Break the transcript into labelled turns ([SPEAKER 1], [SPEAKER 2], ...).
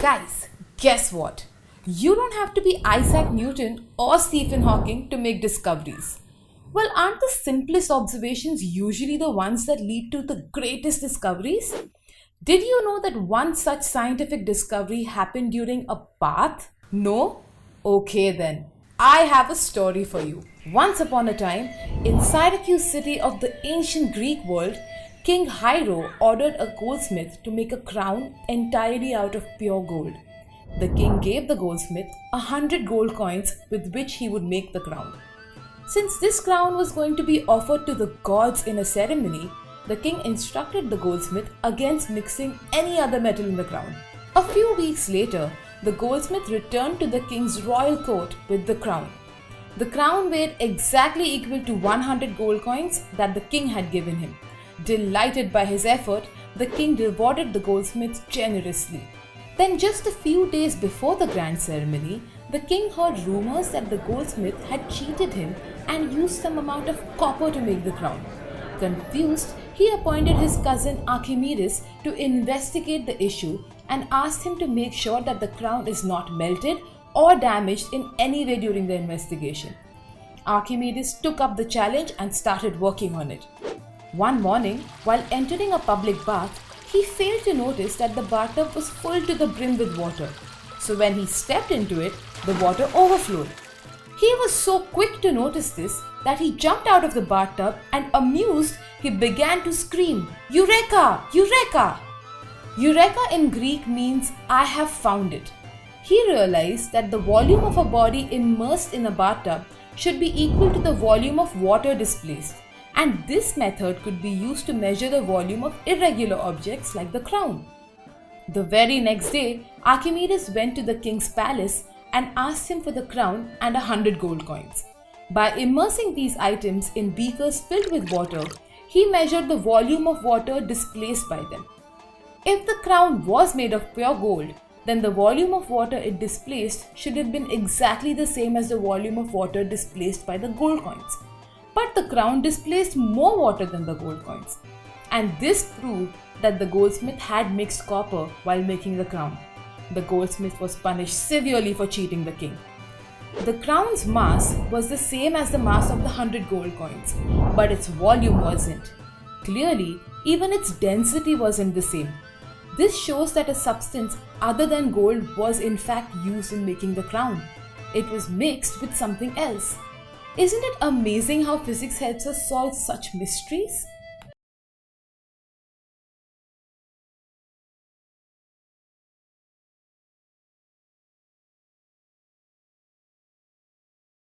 [SPEAKER 1] Guys, guess what? You don't have to be Isaac Newton or Stephen Hawking to make discoveries. Well, aren't the simplest observations usually the ones that lead to the greatest discoveries? Did you know that one such scientific discovery happened during a bath? No? Okay then. I have a story for you. Once upon a time, in Syracuse city of the ancient Greek world, King Hiero ordered a goldsmith to make a crown entirely out of pure gold. The king gave the goldsmith 100 gold coins with which he would make the crown. Since this crown was going to be offered to the gods in a ceremony, the king instructed the goldsmith against mixing any other metal in the crown. A few weeks later, the goldsmith returned to the king's royal court with the crown. The crown weighed exactly equal to 100 gold coins that the king had given him. Delighted by his effort, the king rewarded the goldsmith generously. Then just a few days before the grand ceremony, the king heard rumors that the goldsmith had cheated him and used some amount of copper to make the crown. Confused, he appointed his cousin Archimedes to investigate the issue and asked him to make sure that the crown is not melted or damaged in any way during the investigation. Archimedes took up the challenge and started working on it. One morning, while entering a public bath, he failed to notice that the bathtub was full to the brim with water. So when he stepped into it, the water overflowed. He was so quick to notice this that he jumped out of the bathtub and, amused, he began to scream, "Eureka! Eureka!" Eureka in Greek means "I have found it." He realized that the volume of a body immersed in a bathtub should be equal to the volume of water displaced. And this method could be used to measure the volume of irregular objects like the crown. The very next day, Archimedes went to the king's palace and asked him for the crown and 100 gold coins. By immersing these items in beakers filled with water, he measured the volume of water displaced by them. If the crown was made of pure gold, then the volume of water it displaced should have been exactly the same as the volume of water displaced by the gold coins. But the crown displaced more water than the gold coins. And this proved that the goldsmith had mixed copper while making the crown. The goldsmith was punished severely for cheating the king. The crown's mass was the same as the mass of the 100 gold coins, but its volume wasn't. Clearly, even its density wasn't the same. This shows that a substance other than gold was in fact used in making the crown. It was mixed with something else. Isn't it amazing how physics helps us solve such mysteries?